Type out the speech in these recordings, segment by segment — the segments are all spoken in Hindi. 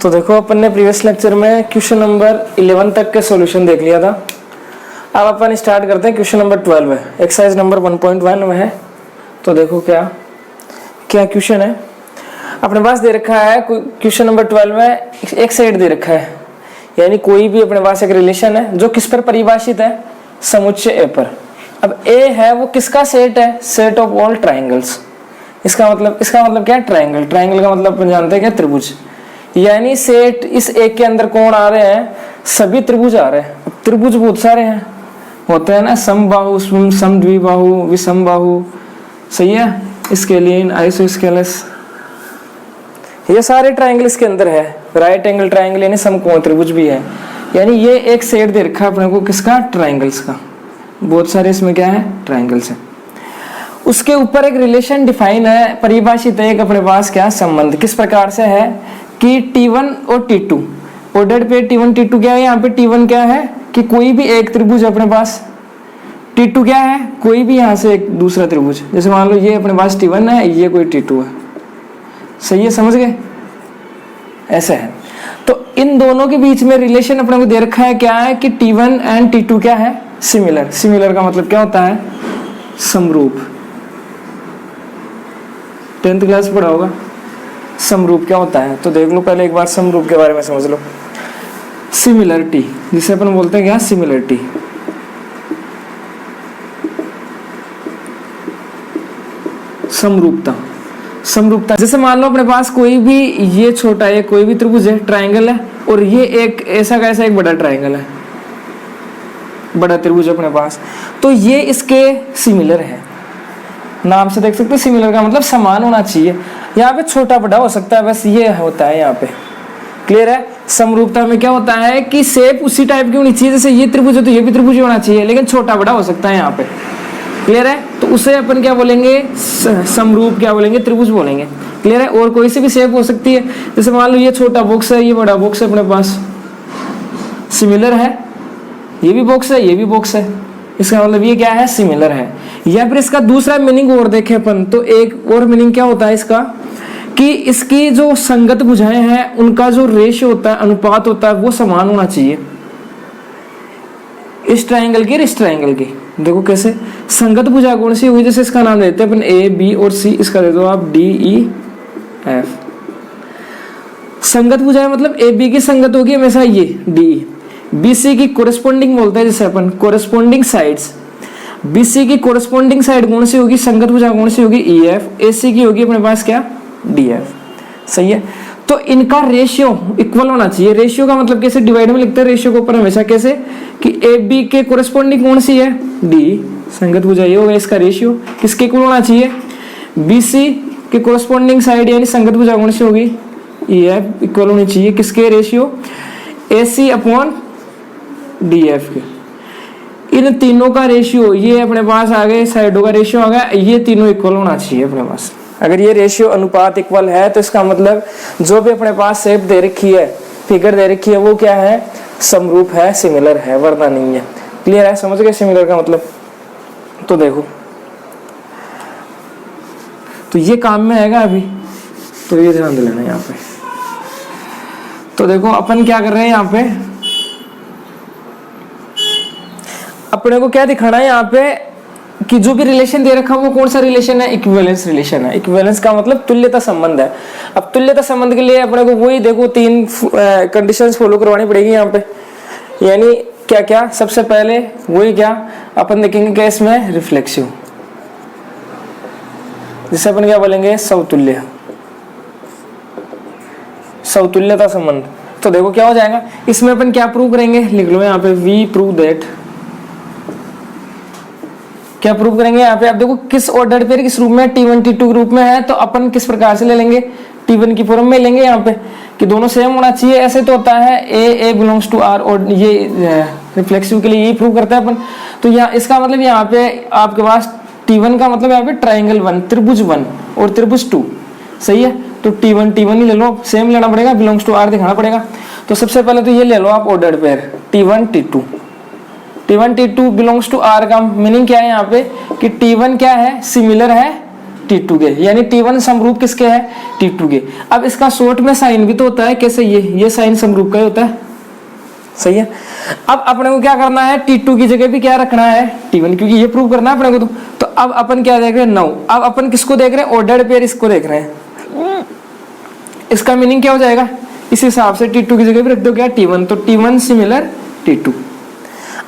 तो देखो अपन ने प्रीवियस लेक्चर में क्वेश्चन नंबर 11 तक के सॉल्यूशन देख लिया था। अब अपन स्टार्ट करते हैं क्वेश्चन नंबर 12 में, एक्सरसाइज नंबर 1.1 में है। तो देखो क्या क्या क्वेश्चन है अपने पास दे रखा है। क्वेश्चन नंबर 12 में एक सेट दे रखा है, यानी कोई भी अपने पास एक रिलेशन है जो किस पर परिभाषित है, समुच्चय ए पर। अब ए है वो किसका सेट है, सेट ऑफ ऑल ट्राइंगल्स। इसका मतलब क्या है, ट्राइंगल। ट्राइंगल का मतलब अपन जानते हैं क्या, त्रिभुज। यानी सेट इस एक के अंदर कौन आ रहे हैं, सभी त्रिभुज आ रहे हैं। त्रिभुज बहुत सारे हैं, होते हैं ना, समबाहु, समद्विबाहु, विषमबाहु, सही है, स्केलिन, आइसोस्केलस, ये सारे ट्राइंगल इसके अंदर है। राइट एंगल ट्राइंगल यानी समकोण त्रिभुज भी है। यानी ये एक सेट दे रखा है अपने को, किसका, ट्राइंगल्स का। बहुत सारे इसमें क्या है, ट्राइंगल्स है। उसके ऊपर एक रिलेशन डिफाइन है, परिभाषित है एक अपने पास क्या, संबंध। किस प्रकार से है कि T1 और T2 ऑर्डर्ड पे T1 T2 क्या है, यहाँ पे T1 क्या है कि कोई भी एक त्रिभुज अपने पास, T2 क्या है, कोई भी यहाँ से एक दूसरा त्रिभुज। जैसे मान लो ये अपने पास T1 है, ये कोई T2 है, सही है, समझ गए, ऐसे है। तो इन दोनों के बीच में रिलेशन अपने को दे रखा है, क्या है कि T1 एंड T2 क्या है, सिमिलर। सिमिलर का मतलब क्या होता है, समरूप। 10th क्लास पढ़ा होगा समरूप क्या होता है, तो देख लो पहले एक बार समरूप के बारे में समझ लो। सिमिलरिटी, जिसे अपन बोलते हैं क्या, सिमिलरिटी। समरूपता, समरूपता। जैसे मान लो अपने पास कोई भी, ये छोटा है, कोई भी त्रिभुज है, ट्राइंगल है, और ये एक ऐसा का ऐसा एक बड़ा ट्राइंगल है, बड़ा त्रिभुज अपने पास, तो ये इसके सिमिलर है। नाम से देख सकते हो, सिमिलर का मतलब समान होना चाहिए। यहाँ पे छोटा बड़ा हो सकता है, बस ये होता है यहाँ पे, क्लियर है। समरूपता में क्या होता है कि शेप उसी टाइप की होनी चाहिए, जैसे ये त्रिभुज है तो ये भी त्रिभुज होना चाहिए, लेकिन छोटा बड़ा हो सकता है यहाँ पे, क्लियर है। तो उसे अपन क्या बोलेंगे, समरूप क्या बोलेंगे, त्रिभुज बोलेंगे, क्लियर है। और कोई सी भी शेप हो सकती है, जैसे मान लो ये छोटा बॉक्स है, ये बड़ा बॉक्स है अपने पास, सिमिलर है। ये भी बॉक्स है, ये भी बॉक्स है, इसका मतलब ये क्या है, सिमिलर है। या फिर इसका दूसरा मीनिंग और देखें अपन, तो एक और मीनिंग क्या होता है इसका, कि इसकी जो संगत भुजाएं हैं उनका जो रेशियो होता है, अनुपात होता है, वो समान होना चाहिए, इस ट्राइंगल की और इस ट्राइंगल की। देखो कैसे, संगत भुजा कौन सी होगी, जैसे इसका नाम देते हैं अपन ए बी और सी, इसका दे दो आप डी ई एफ। संगत भुजाएं मतलब ए बी की संगत होगी हमेशा ये डी, बी सी की कोरेस्पोंडिंग बोलते हैं जैसे अपन, कोरेस्पोंडिंग साइड्स। बी सी की कोरेस्पोंडिंग साइड कौन सी होगी, संगत भुजा कौन सी होगी, ई एफ। ए सी की होगी अपने पास क्या, डी एफ, सही है। तो इनका रेशियो इक्वल होना चाहिए। रेशियो का मतलब कैसे, डिवाइड में लिखते हैं रेशियो को ऊपर हमेशा, कैसे कि ए बी के कोरेस्पोंडिंग कौन सी है, डी, संगत भुजा ये होगा, इसका रेशियो किसके इक्वल होना चाहिए, बी सी के कोरेस्पोंडिंग साइड यानी संगत भुजा कौन सी होगी, ई एफ, इक्वल होनी चाहिए किसके, ratio A C upon D F के। इन तीनों का रेशियो ये अपने पास आ गए, साइडों का रेशियो आ गया, ये तीनों इक्वल होना चाहिए अपने पास। अगर ये रेशियो अनुपात इक्वल है तो इसका मतलब जो भी अपने पास शेप दे रखी है, फिगर दे रखी है, वो क्या है, समरूप है, सिमिलर है, वरना नहीं है। क्लियर है, समझ गए सिमिलर का मतलब। तो देखो, तो ये काम में आएगा अभी, तो ये ध्यान देना यहाँ पे। तो देखो अपन क्या कर रहे हैं यहाँ पे, अपने को क्या दिखाना है यहाँ पे कि जो भी रिलेशन दे रखा है वो कौन सा रिलेशन है, इक्विवेलेंस रिलेशन है। इक्विवेलेंस का मतलब तुल्यता संबंध है। अब तुल्यता संबंध के लिए अपने को वही देखो 3 कंडीशंस फॉलो करवानी पड़ेगी यहाँ पे। यानी क्या क्या, सबसे पहले वही क्या अपन देखेंगे कि इसमें रिफ्लेक्सिव, जिसे अपन क्या बोलेंगे, समतुल्य, समतुल्यता संबंध। तो देखो क्या हो जाएगा इसमें, अपन क्या प्रूव करेंगे, लिख लो यहाँ पे, वी प्रूव दैट। क्या प्रूव करेंगे यहाँ पे, आप देखो किस ऑर्डर पे, किस रूप में, T1 T2 ग्रुप में है, तो अपन किस प्रकार से ले लेंगे, T1 की फॉर्म में लेंगे यहाँ पे कि दोनों सेम होना चाहिए। ऐसे तो होता है A बिलोंग्स टू R, और ये रिफ्लेक्सिव के लिए यही प्रूव करता है अपन। तो यहाँ इसका मतलब यहाँ पे आपके पास T1 का मतलब यहाँ पे ट्राइंगल 1, त्रिभुज 1 और त्रिभुज 2, सही है। तो T1 ही ले लो, सेम लेना पड़ेगा, बिलोंग्स टू R दिखाना पड़ेगा। तो सबसे पहले तो ये ले लो आप ordered pair T1 T2। T1 T2 belongs to R का मीनिंग क्या है यहाँ पे कि T1 क्या है, सिमिलर है T2 के, यानी T1 समरूप किसके है, T2 के। अब इसका शॉर्ट में साइन भी तो होता है, कैसे, ये साइन समरूप का ही होता है, सही है। अब अपने को क्या करना है, T2 की जगह भी क्या रखना है, T1, क्योंकि ये प्रूव करना है अपने को। तो अब अपन क्या देख रहे हैं, 9। अब अपन किसको देख रहे हैं, ऑर्डर्ड पेयर इसको देख रहे हैं। इसका मीनिंग क्या हो जाएगा, इस हिसाब से T2 की जगह भी रख दो क्या, T1, तो T1 सिमिलर T2।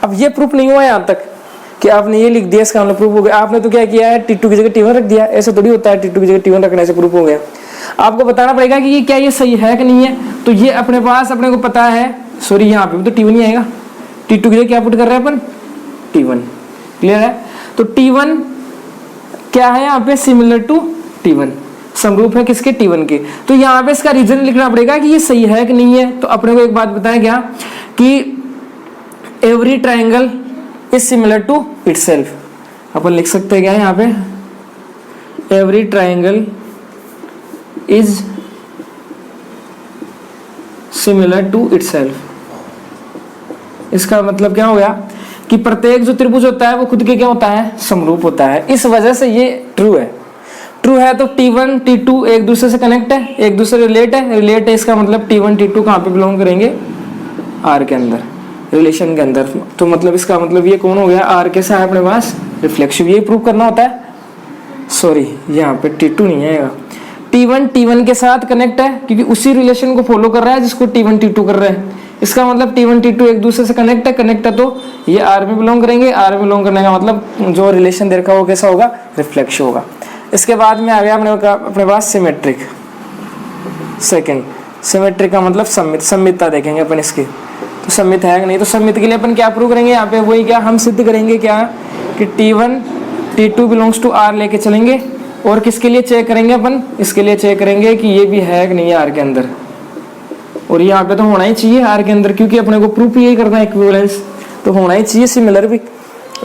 अब ये प्रूफ नहीं हुआ यहाँ तक कि आपने ये लिख दिया, इसका मतलब प्रूफ हो गया। आपने तो क्या किया है, T2 की जगह T1 रख दिया, ऐसे थोड़ी होता है, T2 की जगह T1 रखने से प्रूफ हो गया। आपको बताना पड़ेगा कि ये क्या, ये सही है कि नहीं है। तो ये अपने पास अपने को पता है, सॉरी यहाँ पे भी तो T1 ही आएगा, T2 की जगह क्या पुट कर रहे हैं अपन, T1, क्लियर है। तो T1 क्या है यहाँ पे, सिमिलर टू T1, समरूप है किसके, T1 के। तो यहाँ पे इसका रीजन लिखना पड़ेगा कि ये सही है कि नहीं है। तो अपने को एक बात बताया क्या कि every triangle is similar to itself. अपन लिख सकते हैं क्या यहाँ पे, every triangle is similar to itself. इसका मतलब क्या हो गया कि प्रत्येक जो त्रिभुज होता है वो खुद के क्या होता है, समरूप होता है। इस वजह से ये ट्रू है। ट्रू है तो T1 T2 एक दूसरे से कनेक्ट है, एक दूसरे रिलेट है, इसका मतलब T1 T2 कहाँ पे बिलोंग करेंगे, R के अंदर, रिलेशन के अंदर। तो मतलब इसका मतलब ये कौन हो गया, R कैसा है अपने पास, रिफ्लेक्सिव। यही प्रूव करना होता है, सॉरी यहाँ पे T2 नहीं आएगा, T1 T1 के साथ कनेक्ट है, क्योंकि उसी रिलेशन को फॉलो कर रहा है जिसको T1 T2 कर रहे हैं। इसका मतलब T1 T2 एक दूसरे से कनेक्ट है तो ये R में बिलोंग करेंगे। R में बिलोंग करने का मतलब जो रिलेशन देखा वो कैसा होगा, रिफ्लेक्सिव होगा। इसके बाद में आ गया अपने पास सिमेट्रिक। सेकंड, सिमेट्रिक का मतलब सम्मित, सम्मितता देखेंगे अपन इसकी, तो सम्मित है कि नहीं। तो सम्मित के लिए अपन क्या प्रूव करेंगे यहाँ पे, वही क्या हम सिद्ध करेंगे क्या कि T1 T2 belongs to R लेके चलेंगे। और किसके लिए चेक करेंगे अपन, इसके लिए चेक करेंगे कि ये भी है कि नहीं है R के अंदर। और यहाँ पे तो होना ही चाहिए R के अंदर, क्योंकि अपने को प्रूफ यही करना है, इक्विवेलेंस तो होना ही चाहिए, सिमिलर भी,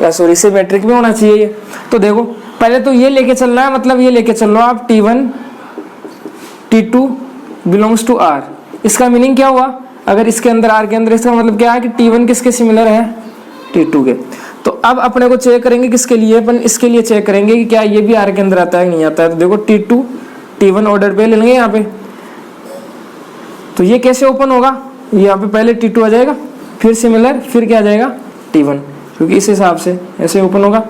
सॉरी सिमेट्रिक भी होना चाहिए ये। तो देखो पहले तो ये लेके चलना है, मतलब ये लेके चल लो आप T1 T2 belongs to R। इसका मीनिंग क्या हुआ, अगर इसके अंदर R के अंदर, इसका मतलब क्या है कि T1 किसके सिमिलर है, T2 के। तो अब अपने को चेक करेंगे किसके लिए, अपन इसके लिए चेक करेंगे कि क्या ये भी R के अंदर आता है कि नहीं आता है। तो देखो T2 T1 ऑर्डर पे ले लेंगे यहाँ पे, तो ये कैसे ओपन होगा, यहाँ पे पहले T2 आ जाएगा, फिर सिमिलर, फिर क्या आ जाएगा T1, क्योंकि इस हिसाब से ऐसे ओपन होगा।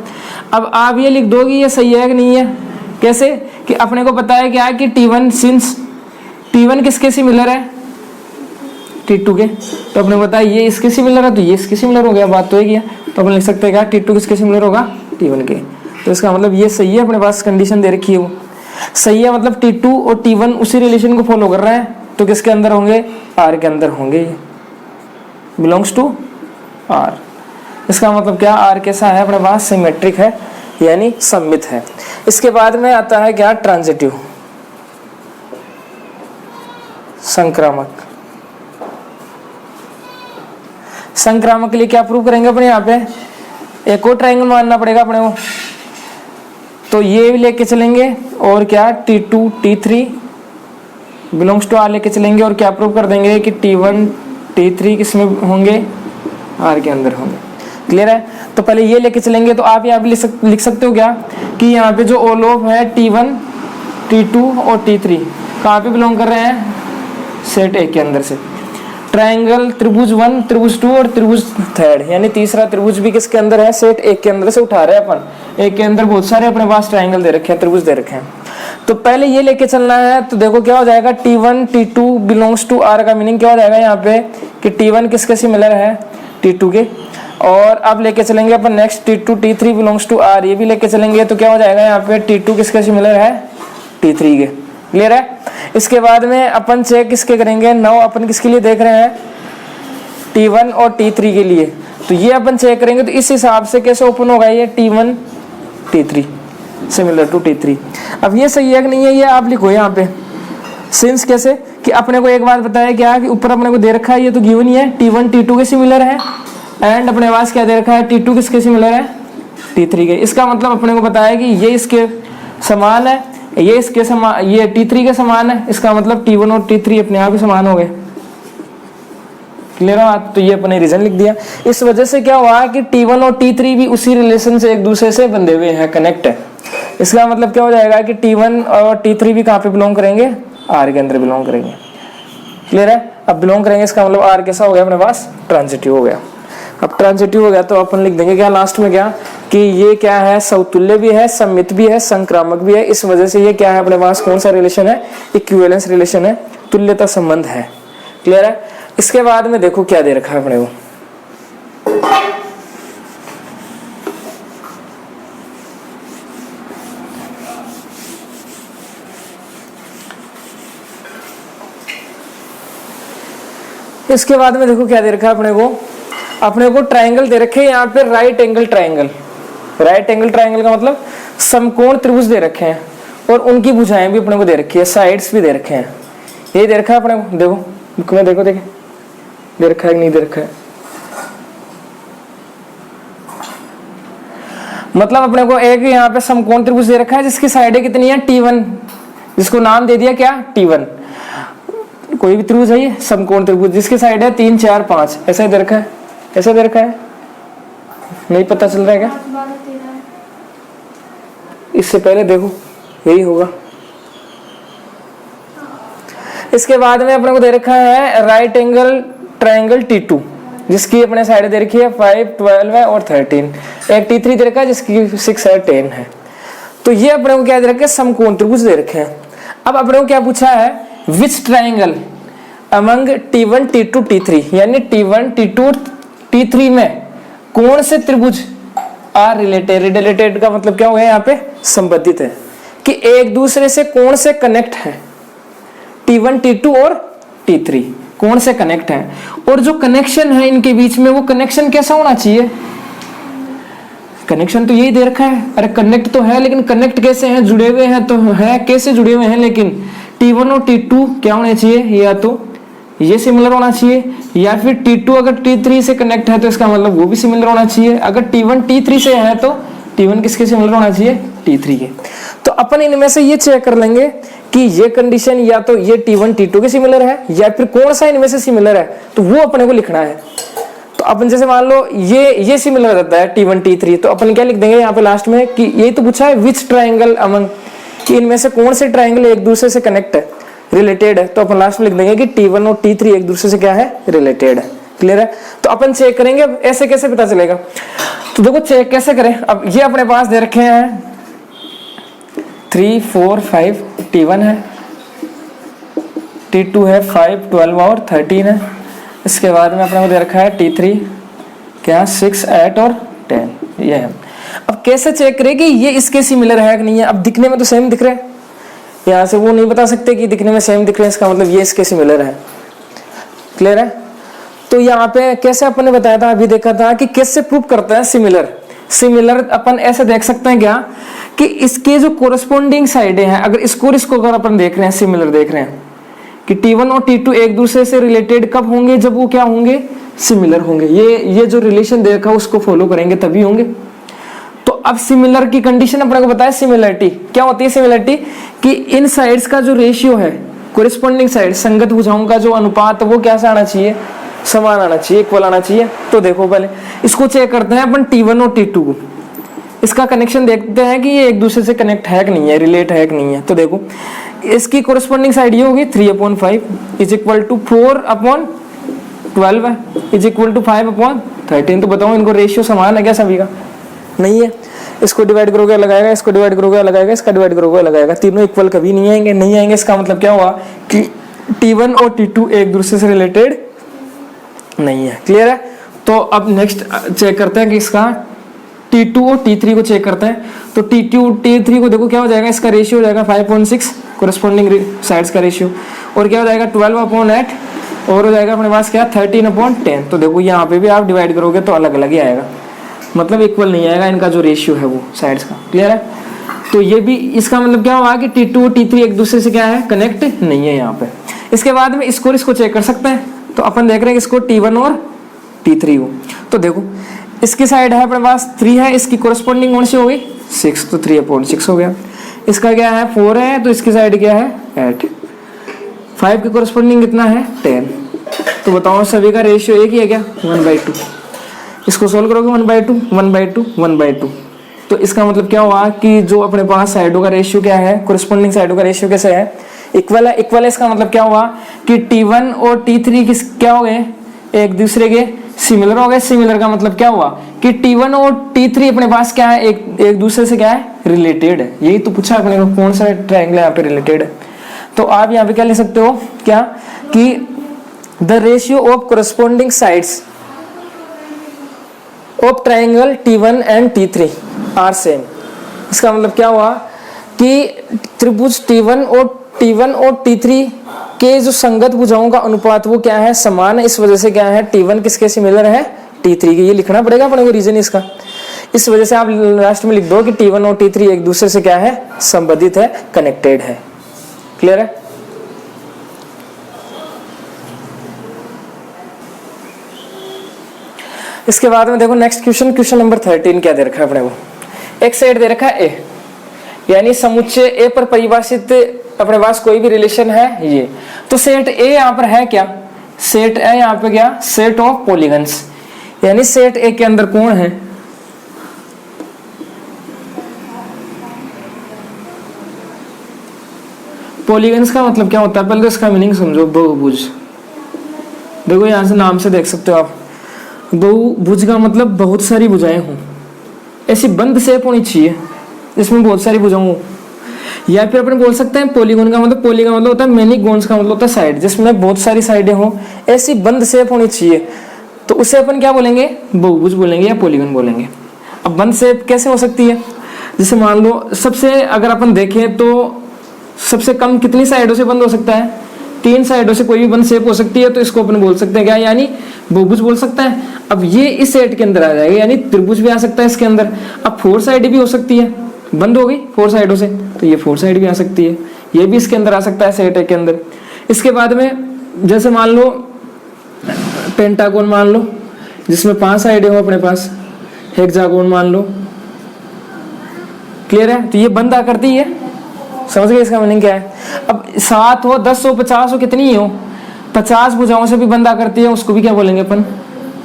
अब आप ये लिख दोगे ये सही है कि नहीं है, कैसे कि अपने को पता है क्या है कि T1 सिंस T1 किसके सिमिलर है, T2 के। तो अपने को पता है ये इसके सिमिलर है, तो ये इसके सिमिलर हो गया, बात तो एक है। तो अपन लिख सकते हैं क्या, T2 किसके सिमिलर होगा, T1 के। तो इसका मतलब ये सही है, अपने पास कंडीशन दे रखी है वो सही है, मतलब T2 और T1 उसी रिलेशन को फॉलो कर रहे हैं, तो किसके अंदर होंगे, R के अंदर होंगे, ये बिलोंग्स टू R। इसका मतलब क्या, R कैसा है अपने पास, सिमेट्रिक है, यानी सम्मित है। इसके बाद में आता है क्या, ट्रांजिटिव, संक्रामक। संक्रामक के लिए क्या प्रूव करेंगे अपने, यहाँ पे एक और ट्रायंगल मानना पड़ेगा अपने को। तो ये भी लेके चलेंगे और क्या T2 T3 belongs to R लेके चलेंगे, और क्या प्रूव कर देंगे कि T1 T3 किसमें होंगे, R के अंदर होंगे। क्लियर है। तो पहले ये लेके चलेंगे, तो आप यहाँ पे लिख सकते हो क्या कि यहाँ पे जो ऑल ऑफ है T1 T2 और T3 कहाँ पे बिलोंग कर रहे हैं, सेट A के अंदर से। ट्रायंगल त्रिभुज 1 त्रिभुज 2 और त्रिभुज 3, यानी तीसरा त्रिभुज भी किसके अंदर है, सेट A के अंदर से उठा रहे हैं अपन। एक के अंदर बहुत सारे अपने पास ट्रायंगल दे रखे हैं, त्रिभुज दे रखे हैं। तो पहले ये लेके चलना है, तो देखो क्या हो जाएगा, T1 T2 belongs to R का मीनिंग क्या हो जाएगा यहाँ पे कि T1 किसके सिमिलर है, T2 के। और अब लेके चलेंगे अपन next T2 T3 belongs to R, ये भी लेके चलेंगे, तो क्या हो जाएगा यहाँ पे T2 किसके सिमिलर है, T3 के। क्लियर है। इसके बाद में अपन चेक किसके करेंगे, नाउ अपन किसके लिए देख रहे हैं, T1 और T3 के लिए। तो ये अपन चेक करेंगे, तो इस हिसाब से कैसे ओपन होगा ये T1 T3 similar to T3। अब ये सही है कि नहीं है, ये आप लिखो यहाँ पे सिंस, कैसे कि अपने को एक बात बताया क्या कि ऊपर अपने को दे रखा है, ये तो गिवन ही है, T1 T2 के सिमिलर है, एंड अपने पास क्या दे रखा है, T2 किसके सिमिलर है, T3 के। इसका मतलब अपने को बताया कि ये इसके समान है, ये इसके समान, ये T3 के समान है, इसका मतलब T1 और T3 अपने आप ही समान हो गए। क्लियर है। तो ये अपने रीजन लिख दिया। इस वजह से क्या हुआ कि T1 और T3 भी उसी रिलेशन से एक दूसरे से बंधे हुए हैं, कनेक्ट है। इसका मतलब क्या हो जाएगा कि T1 और T3 भी कहाँ पे बिलोंग करेंगे, R के अंदर बिलोंग करेंगे। क्लियर है। अब बिलोंग करेंगे इसका मतलब R कैसा हो गया अपने पास, ट्रांजिटिव हो गया। अब ट्रांजिटिव हो गया तो अपन लिख देंगे क्या लास्ट में, क्या कि ये क्या है, समतुल्य भी है, सममित भी है, संक्रामक भी है। इस वजह से ये क्या है अपने पास, कौन सा रिलेशन है, इक्विवेलेंस रिलेशन है, तुल्यता संबंध है। क्लियर है। इसके बाद में देखो क्या दे रखा है अपने को, इसके बाद में देखो क्या दे रखा है अपने को ट्रायंगल दे रखे हैं यहाँ पे, right angle triangle. Right angle triangle का मतलब समकोण त्रिभुज दे रखे हैं और उनकी भुजाएं भी अपने को दे रखी है, साइड्स भी दे रखे हैं। ये दे रखा है अपने को, देखो बुक में देखो, देखे दे रखा है कि नहीं दे रखा है। मतलब अपने को एक यहाँ पे समकोण त्रिभुज दे रखा है जिसकी साइडें कितनी है, T1, जिसको नाम दे दिया क्या, T1। कोई भी त्रिभुज है ये समकोण त्रिभुज जिसकी साइड है 3 4 5, ऐसा दे रखा है, ऐसा दे रखा है, नहीं पता चल रहा है क्या, इससे पहले देखो यही होगा। इसके बाद में अपने को दे रखा है राइट एंगल ट्रायंगल T2 जिसकी अपने साइड दे रखी है 5 12 है और 13। एक T3 दे रखा है जिसकी 6 है 10 है। तो ये अपने को क्या दे रखा है, समकोण त्रिभुज दे रखे हैं। अब अपने को क्या पूछा है, विच triangle among T1 T2 T3, यानी T1 T2 T3 में कौन से त्रिभुज आर रिलेटेड। रिलेटेड का मतलब क्या हो गया, यहाँ पे संबंधित है कि एक दूसरे से कौन से कनेक्ट है, T1 T2 और T3 कौन से कनेक्ट है, और जो कनेक्शन है इनके बीच में वो कनेक्शन कैसा होना चाहिए। कनेक्शन तो यही दे रखा है, अरे कनेक्ट तो है लेकिन कनेक्ट कैसे हैं, जुड़े हुए हैं तो है, कैसे जुड़े हुए हैं, लेकिन T1 और T2 क्या होने चाहिए, या तो ये सिमिलर होना चाहिए, या फिर T2 अगर T3 से कनेक्ट है तो इसका मतलब वो भी सिमिलर होना चाहिए। अगर T1 T3 से है तो T1 किसके सिमिलर होना चाहिए, T3 के। तो अपन इनमें से ये चेक कर लेंगे कि ये कंडीशन या तो ये T1 T2 के सिमिलर है या फिर कौन सा इनमें से सिमिलर है, तो वो अपने को लिखना है। तो अपन जैसे मान लो ये सिमिलर रहता है T1 T3, तो अपन क्या लिख देंगे यहाँ पे लास्ट में कि यही तो पूछा है विच ट्रायंगल अमंग, कि इनमें से कौन से ट्रायंगल एक दूसरे से कनेक्ट है, रिलेटेड है। तो अपन लास्ट में लिख देंगे कि T1 और T3 एक दूसरे से क्या है, रिलेटेड है। क्लियर है। तो अपन चेक करेंगे अब ऐसे कैसे पता चलेगा, तो देखो चेक कैसे करें। अब ये अपने पास दे रखे हैं 3 4 5 T1 है, T2 है 5 12 और 13 है। इसके बाद में अपने को दे रखा है T3 क्या 6 8 और 10 ये है। अब कैसे चेक करें कि ये इसके सिमिलर है कि नहीं है। अब दिखने में तो सेम दिख रहे हैं, यहाँ से वो नहीं बता सकते कि दिखने में सेम दिख रहे हैं, इसका मतलब ये इसके सिमिलर है। क्लियर है। तो यहाँ पे कैसे अपन ने बताया था, अभी देखा था कि कैसे प्रूव करते हैं सिमिलर। सिमिलर अपन ऐसे देख सकते हैं क्या कि इसके जो कोरस्पोंडिंग साइडें हैं, अगर इसको अगर अपन देख रहे हैं, सिमिलर देख रहे हैं कि T1 और T2 एक दूसरे से रिलेटेड कब होंगे, जब वो क्या होंगे, सिमिलर होंगे। ये जो रिलेशन दे रखा है उसको फॉलो करेंगे तभी होंगे। तो अब सिमिलर की कंडीशन अपने को बताया, सिमिलरिटी क्या होती है, सिमिलरिटी कि इन साइड्स का जो रेशियो है, कोरिस्पोंडिंग साइड संगत भुजाओं का जो अनुपात वो कैसा आना चाहिए, समान आना चाहिए, इक्वल आना चाहिए। तो देखो पहले इसको चेक करते हैं अपन T1 और T2 को, इसका कनेक्शन देखते हैं कि ये एक दूसरे से कनेक्ट है कि नहीं है, रिलेट है कि नहीं है। तो देखो इसकी कोरिस्पोंडिंग साइड ये होगी 3/5 is equal to 4/12 is equal to 5/13। तो बताओ इनको रेशियो समान है क्या सभी का, नहीं है। इसको डिवाइड करोगे लगाएगा, इसको डिवाइड करोगे लगाएगा, इसका डिवाइड करोगे लगाएगा, तीनों इक्वल कभी नहीं आएंगे, नहीं आएंगे। इसका मतलब क्या हुआ कि T1 और T2 एक दूसरे से रिलेटेड नहीं है। क्लियर है। तो अब नेक्स्ट चेक करते हैं कि इसका T2 और T3 को चेक करते हैं। तो T2 T3 को देखो क्या हो जाएगा, इसका रेशियो हो जाएगा 5.6 कोरिस्पोंडिंग साइड्स का रेशियो, और क्या हो जाएगा 12/8, और हो जाएगा अपने पास क्या 13/10। तो देखो यहाँ पे भी आप डिवाइड करोगे तो अलग अलग ही आएगा, मतलब इक्वल नहीं आएगा इनका जो रेशियो है वो साइड्स का। क्लियर है। तो ये भी इसका मतलब क्या हुआ कि T2 और T3 एक दूसरे से क्या है, कनेक्ट नहीं है यहाँ पे। इसके बाद में इसको चेक कर सकते हैं। तो अपन देख रहे हैं इसको T1 और T3 को। तो देखो इसकी साइड है अपने पास 3 है, इसकी कोरिस्पोंडिंग कौन सी हो गई 6, तो 3/6 हो गया। इसका क्या है 4 है, तो इसकी साइड क्या है 8। 5 की कोरिस्पोंडिंग कितना है 10। तो बताओ सभी का रेशियो एक ही है क्या 1/2। इसको सोल्व करोगे 1/2 1/2 1/2, तो तो इसका मतलब क्या हुआ कि जो अपने पास साइडों का रेशियो क्या है, कोरिस्पोंडिंग साइडों का रेशियो कैसे है, इक्वल है। इक्वल है इसका मतलब क्या हुआ कि T1 और T3 किस क्या हो गए, एक दूसरे के सिमिलर हो गए। सिमिलर का मतलब क्या हुआ कि T1 और T3 अपने पास क्या है, एक दूसरे से क्या है, रिलेटेड है। यही तो पूछा अपने को, कौन सा ट्रायंगल यहाँ पे रिलेटेड है। तो आप यहाँ पे क्या ले सकते हो, क्या कि the ratio of corresponding sides of triangle T1 and T3 are same. इसका मतलब क्या हुआ कि त्रिभुज T1 और T3 के जो संगत भुजाओं का अनुपात वो क्या है, समान है। इस वजह से क्या है, T1 किसके सिमिलर है, T3 के। ये लिखना पड़ेगा अपने को रीजन इसका। इस वजह से आप लास्ट में लिख दो कि T1 और T3 एक दूसरे से क्या है, संबंधित है, कनेक्टेड है। क्लियर है। इसके बाद में देखो नेक्स्ट क्वेश्चन नंबर 13 क्या दे रखा है अपने को। एक सेट दे रखा है ए, यानी समुच्चय ए पर परिभाषित अपने पास कोई भी रिलेशन है ये। तो सेट ए यहाँ पर है क्या, सेट ए यहाँ पे क्या, सेट ऑफ पॉलीगन्स, यानी सेट ए के अंदर कौन है, पॉलीगन्स का मतलब क्या होता है, पहले तो इसका मीनिंग समझो। बहुभुज, देखो यहां से नाम से देख सकते हो आप, बहुभुज का मतलब बहुत सारी भुजाएं हों, ऐसी बंद शेप होनी चाहिए जिसमें बहुत सारी भुजाएं हों। या फिर अपन बोल सकते हैं पॉलीगॉन का मतलब, पॉली का मतलब होता है मैनी, गोन्स का मतलब होता है साइड, जिसमें बहुत सारी साइडें हों, ऐसी बंद शेप होनी चाहिए। तो उसे अपन क्या बोलेंगे, बहुभुज बोलेंगे या पॉलीगॉन बोलेंगे। अब बंद शेप कैसे हो सकती है, जैसे मान लो सबसे अगर अपन देखें तो सबसे कम कितनी साइडों से बंद हो सकता है, 3 साइडों से कोई भी बंद शेप हो सकती है। तो इसको अपन बोल सकते हैं क्या, यानी बहुभुज बोल सकता है। अब ये इस सेट के अंदर आ जाएगा, यानी त्रिभुज भी आ सकता है इसके अंदर। अब 4 साइड भी हो सकती है, बंद हो गई 4 साइडों से, तो ये 4 साइड भी आ सकती है, ये भी इसके अंदर आ सकता है सेट के अंदर। इसके बाद में जैसे मान लो पेंटागोन मान लो, जिसमें 5 साइडें हो अपने पास, हेक्सागोन मान लो। क्लियर है। तो ये बंद आकृति है, समझ गए इसका मीनिंग क्या है। अब 7 हो, 10 हो, 50 हो, कितनी ही हो, 50 भुजाओं से भी बंद आकृति है, उसको भी क्या बोलेंगे अपन,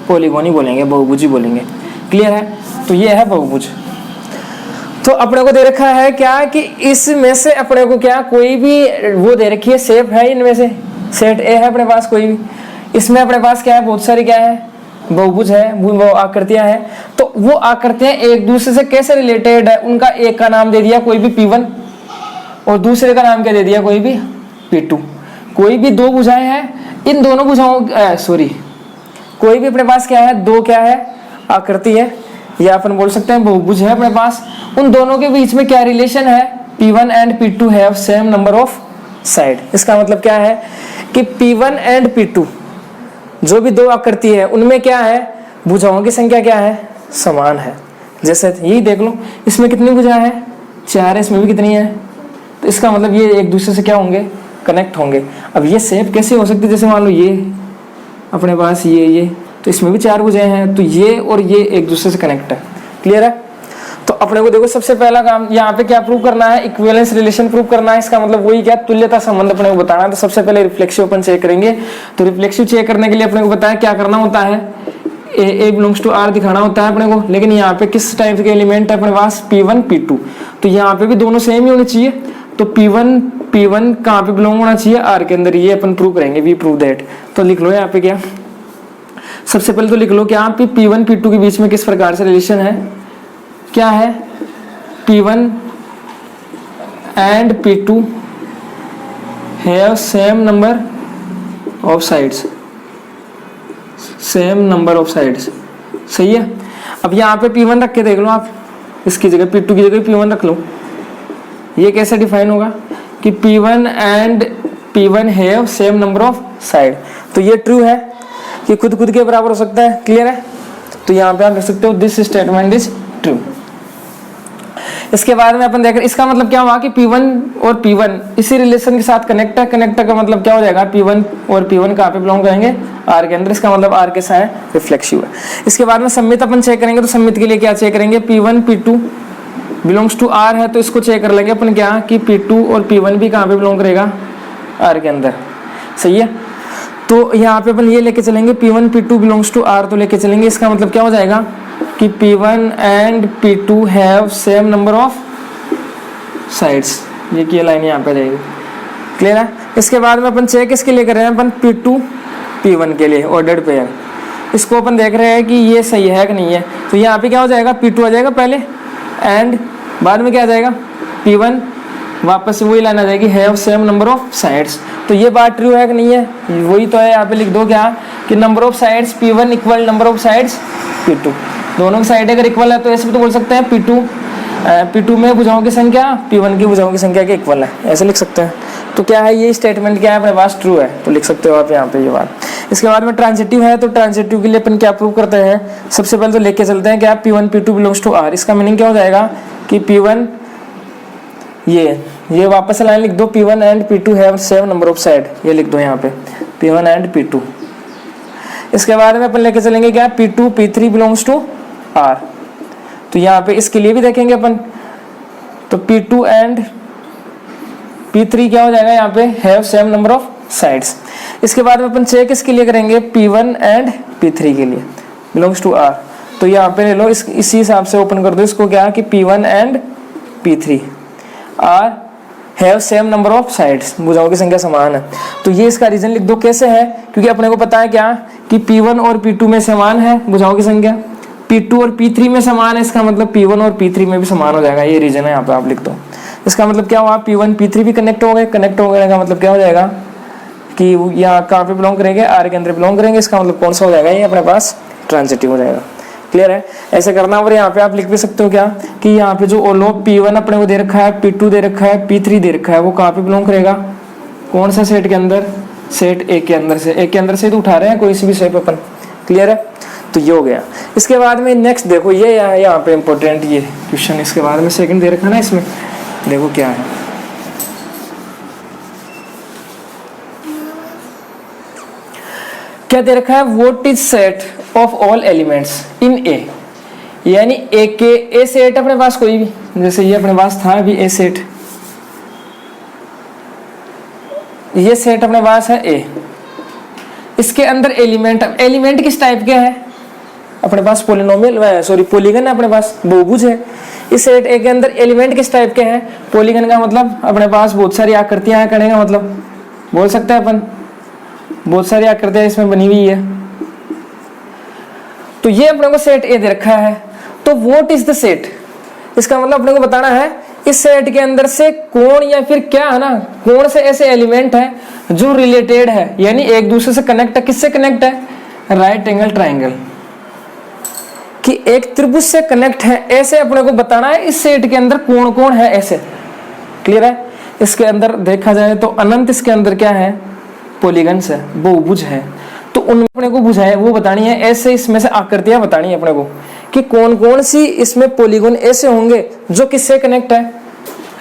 पॉलीगॉन ही बोलेंगे, बहुभुज ही बोलेंगे। क्लियर है। तो ये है बहुभुज। तो अपने को दे रखा है क्या कि इसमें से अपने को क्या कोई भी वो दे रखी है शेप है, इनमें से सेट ए है अपने पास कोई भी, इसमें अपने पास क्या है, बहुत सारी क्या है, बहुभुज है, वो आकृतियां हैं। तो वो आकृतियां एक दूसरे से कैसे रिलेटेड है, उनका एक का नाम दे दिया कोई भी P1 और दूसरे का नाम क्या दे दिया कोई भी P2। कोई भी 2 भुजाएं हैं, इन दोनों भुजाओं कोई भी अपने पास क्या है, 2 क्या है, आकृति है, या अपन बोल सकते हैं बहुभुज है अपने पास। उन दोनों के बीच में क्या रिलेशन है, P1 and P2 have same number of side. इसका मतलब क्या है कि P1 एंड P2 जो भी 2 आकृति है उनमें क्या है, भुजाओं की संख्या क्या है, समान है। जैसे यही देख लो, इसमें कितनी भुजाएं हैं, 4 है, इसमें भी कितनी है। तो इसका मतलब ये एक दूसरे से क्या होंगे, कनेक्ट होंगे। अब ये शेप कैसे हो सकती है, जैसे मान लो ये अपने पास ये तो इसमें भी 4 भुजाएं हैं, तो ये और ये एक दूसरे से कनेक्ट है। क्लियर है। तो अपने को देखो सबसे पहला काम यहाँ पे क्या प्रूव करना है, इक्विवेलेंस रिलेशन प्रूव करना है। इसका मतलब वही क्या, तुल्यता संबंध अपने को बताना है। तो सबसे पहले रिफ्लेक्सिव अपन चेक करेंगे। तो रिफ्लेक्सिव चेक करने के लिए अपने को बताया क्या करना होता है, ए बिलोंग्स टू आर दिखाना होता है अपने को। लेकिन यहाँ पे किस टाइप के एलिमेंट है अपने पास, P1 P2। तो यहाँ पे भी दोनों सेम ही होने चाहिए। तो P1 कहाँ पे बिलोंग होना चाहिए, आर के अंदर। ये अपन प्रूव करेंगे, वी प्रूव दैट। तो लिख लो यहाँ पे क्या, सबसे पहले तो लिख लो क्या P1 P2 के बीच में किस प्रकार से रिलेशन है, क्या है, P1 and P2 have same number of sides, same number of sides. सही है। अब यहाँ पे P1 रख के देख लो आप, इसकी जगह P2 की जगह P1 रख लो। ये कैसे डिफाइन होगा कि P1 and P1 have same number of side. तो ये ट्रू है कि खुद के बराबर हो सकता है। क्लियर है। तो यहाँ पे आप लिख सकते हो दिस स्टेटमेंट इज ट्रू। इसके बाद में अपन देख रहे, इसका मतलब क्या हुआ कि P1 और P1 इसी रिलेशन के साथ कनेक्ट है। कनेक्ट का मतलब क्या हो जाएगा, P1 और P1 कहाँ पे बिलोंग करेंगे, R के अंदर। इसका मतलब R के साथ रिफ्लेक्सिव है। इसके बाद में सममित अपन चेक करेंगे। तो सममित के लिए क्या चेक करेंगे, P1 P2 belongs to R है, तो इसको चेक कर लेंगे अपन क्या कि P2 और P1 भी कहाँ पे बिलोंग करेगा, R के अंदर। सही है। तो यहाँ पे अपन ये लेके चलेंगे P1 P2 belongs to R, तो लेके चलेंगे। इसका मतलब क्या हो जाएगा कि P1 and P2 have same number of sides, ये लाइन यहाँ पे रहेगी। क्लियर है। इसके बाद में अपन चेक इसके लिए कर रहे हैं अपन P2 P1 के लिए ऑर्डर्ड पेयर, इसको अपन देख रहे हैं कि ये सही है कि नहीं है। तो यहाँ पे क्या हो जाएगा, P2 आ जाएगा पहले एंड बाद में क्या आ जाएगा P1, वापस से वही लाइन आ जाएगी have same number of sides. तो ये बात ट्रू है कि नहीं है, वही तो है। यहाँ पे लिख दो क्या कि number of sides P1 equal number of sides P2, दोनों की साइड अगर इक्वल है तो ऐसे भी तो बोल सकते हैं P2 में भुजाओं की संख्या P1 की भुजाओं की संख्या के इक्वल है, ऐसे लिख सकते हैं। तो क्या है ये स्टेटमेंट क्या है अपने पास ट्रू है, तो लिख सकते हो आप यहाँ पे ये बात। इसके बाद में ट्रांजिटिव है, तो ट्रांजिटिव के लिए अपन क्या प्रूव करते हैं, सबसे पहले तो लेके चलते हैं क्या P1 P2 belongs to R। इसका मीनिंग क्या हो जाएगा कि P1 ये वापस लाइन लिख दो, P1 and P2 have same number of side, ये लिख दो यहाँ पे P1 एंड P2। इसके बाद में अपन लेके चलेंगे क्या P2 P3 belongs to R। तो यहाँ पे इसके लिए भी देखेंगे अपन, तो P2 एंड P3 क्या हो जाएगा यहाँ पे have same number of sides. इसके बाद में अपन चेक इसके लिए करेंगे P1 एंड P3 के लिए बिलोंग्स टू R। तो यहाँ पे ले लो इसी हिसाब से ओपन कर दो इसको क्या कि P1 and P3 are have same number of sides, भुजाओं की संख्या समान है। तो ये इसका रीजन लिख दो कैसे है, क्योंकि अपने को पता है क्या कि P1 और P2 में समान है भुजाओं की संख्या, P2 और P3 में समान है, इसका मतलब P1 और P3 में भी समान हो जाएगा, ये रीजन है यहाँ पे आप लिख दो। इसका मतलब क्या हुआ P1 P3 भी कनेक्ट हो गए, कनेक्ट हो गए का मतलब क्या हो जाएगा कि यहाँ कहाँ पे बिलोंग करेंगे, R के अंदर बिलोंग करेंगे। इसका मतलब कौन सा हो जाएगा, ये अपने पास ट्रांजिटिव हो जाएगा। क्लियर है, ऐसे करना। और यहाँ पे आप लिख भी सकते हो क्या कि यहाँ पे जो ओलो P1 अपने को दे रखा है, P2 दे रखा है, P3 दे रखा है, वो कहाँ पे बिलोंग करेगा, कौन सा सेट के अंदर, सेट A के अंदर से। A के अंदर से तो उठा रहे हैं कोई सी भी शेप अपन। क्लियर है, तो ये हो गया। इसके बाद में नेक्स्ट देखो ये यहाँ पे इंपॉर्टेंट ये क्वेश्चन, इसके बाद में सेकंड दे रखा है ना, इसमें देखो क्या है, क्या दे रखा है, what is set of all elements in A, यानी ए के ए सेट अपने पास कोई भी, जैसे ये अपने पास था अभी ए सेट, ये सेट अपने पास है ए, इसके अंदर एलिमेंट, एलिमेंट किस टाइप के है अपने पास, पोलिनोमियल सॉरी पॉलीगन है अपने पास, बहुभुज है। इस सेट ए के अंदर एलिमेंट किस टाइप के हैं, पॉलीगन का मतलब अपने पास बहुत सारी आकृतियां करने का मतलब बोल सकते हैं अपन, बहुत सारी आकृतियां इसमें बनी हुई है। तो ये अपने को सेट ए दे रखा है, तो व्हाट इज द सेट, इसका मतलब अपने को बताना है इस सेट के अंदर से कौन या फिर क्या है ना, कौन से ऐसे एलिमेंट है जो रिलेटेड है, यानी एक दूसरे से कनेक्ट है। किससे कनेक्ट है, राइट एंगल ट्राइंगल, कि एक त्रिभुज से कनेक्ट है, ऐसे अपने को बताना है इस सेट के अंदर कौन कौन है ऐसे। क्लियर है, इसके अंदर देखा जाए तो अनंत इसके अंदर क्या है, पॉलीगन्स है, बहुभुज है। तो उन अपने को बुझाए वो बतानी है, ऐसे इसमें से आकृतियां बतानी है अपने को कि कौन कौन सी इसमें पॉलीगन ऐसे होंगे जो किससे कनेक्ट है,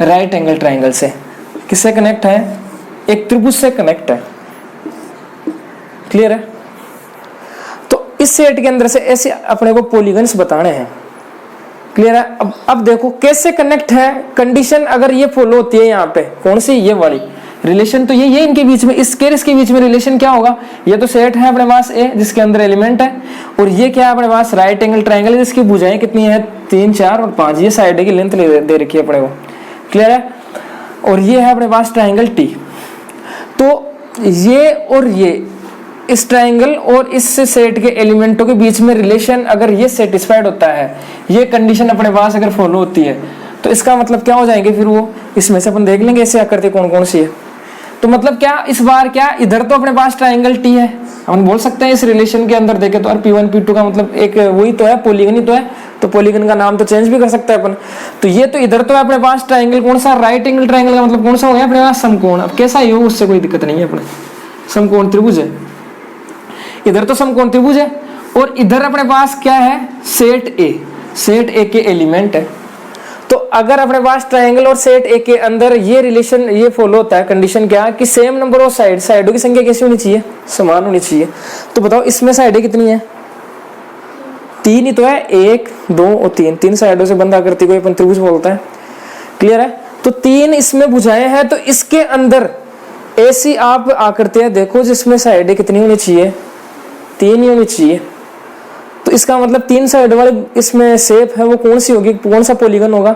राइट एंगल ट्राइंगल से। किससे कनेक्ट है, एक त्रिभुज से कनेक्ट है। क्लियर है, तो इस सेट के अंदर से ऐसे अपने को पॉलीगन्स बताने हैं। क्लियर है, अब देखो कैसे कनेक्ट है, कंडीशन अगर ये फॉलो होती है यहाँ पे, कौन सी, ये वाली रिलेशन, तो ये इनके बीच में, इसके बीच में रिलेशन क्या होगा, ये तो सेट है अपने पास ए जिसके अंदर एलिमेंट है, और ये क्या है अपने पास राइट एंगल ट्राइंगल है जिसकी भुजाएं कितनी है, 3 4 और 5, ये साइड की लेंथ दे रखी है अपने को। क्लियर है, और ये है अपने पास ट्राइंगल टी। तो ये और ये इस ट्राइंगल और इस सेट के एलिमेंटों के बीच में रिलेशन अगर ये सेटिस्फाइड होता है, ये कंडीशन अपने पास अगर फॉलो होती है, तो इसका मतलब क्या हो जाएंगे फिर वो, इसमें से अपन देख लेंगे ऐसे आकृति कौन कौन सी है। तो मतलब क्या इस बार क्या, इधर तो अपने पास ट्राइंगल टी है, हम बोल सकते हैं इस रिलेशन के अंदर देखे तो, और P1 P2 का मतलब एक वही तो है, पॉलीगन ही तो है, तो पॉलीगन का नाम तो चेंज भी कर सकते हैं अपन। तो ये तो इधर तो है अपने पास ट्राइंगल, कौन सा, राइट एंगल ट्राइंगल का मतलब कौन सा हो गया अपने पास, समकोण। अब कैसा ही हो उससे कोई दिक्कत नहीं है, अपने समकोण त्रिभुज है, इधर तो समकोण त्रिभुज है, और इधर अपने पास क्या है, सेट ए, सेट ए के एलिमेंट है। तो अगर अपने पास ट्राइंगल और सेट ए के अंदर ये रिलेशन ये फॉलो होता है, कंडीशन क्या कि सेम नंबर ऑफ साइड, साइडों की संख्या कैसी होनी चाहिए, समान होनी चाहिए। तो बताओ इसमें साइडें कितनी है, 3 ही तो है, 1 2 और 3 साइडों से बंद आकृति को अपन त्रिभुज बोलता है। क्लियर है, तो 3 इसमें भुजाएं हैं, तो इसके अंदर ऐसी आप आकृतियां देखो जिसमें साइडें कितनी होनी चाहिए, 3 ही होनी चाहिए। तो इसका मतलब 3 साइड वाले इसमें शेप है वो कौन सी होगी, कौन सा पॉलीगन होगा,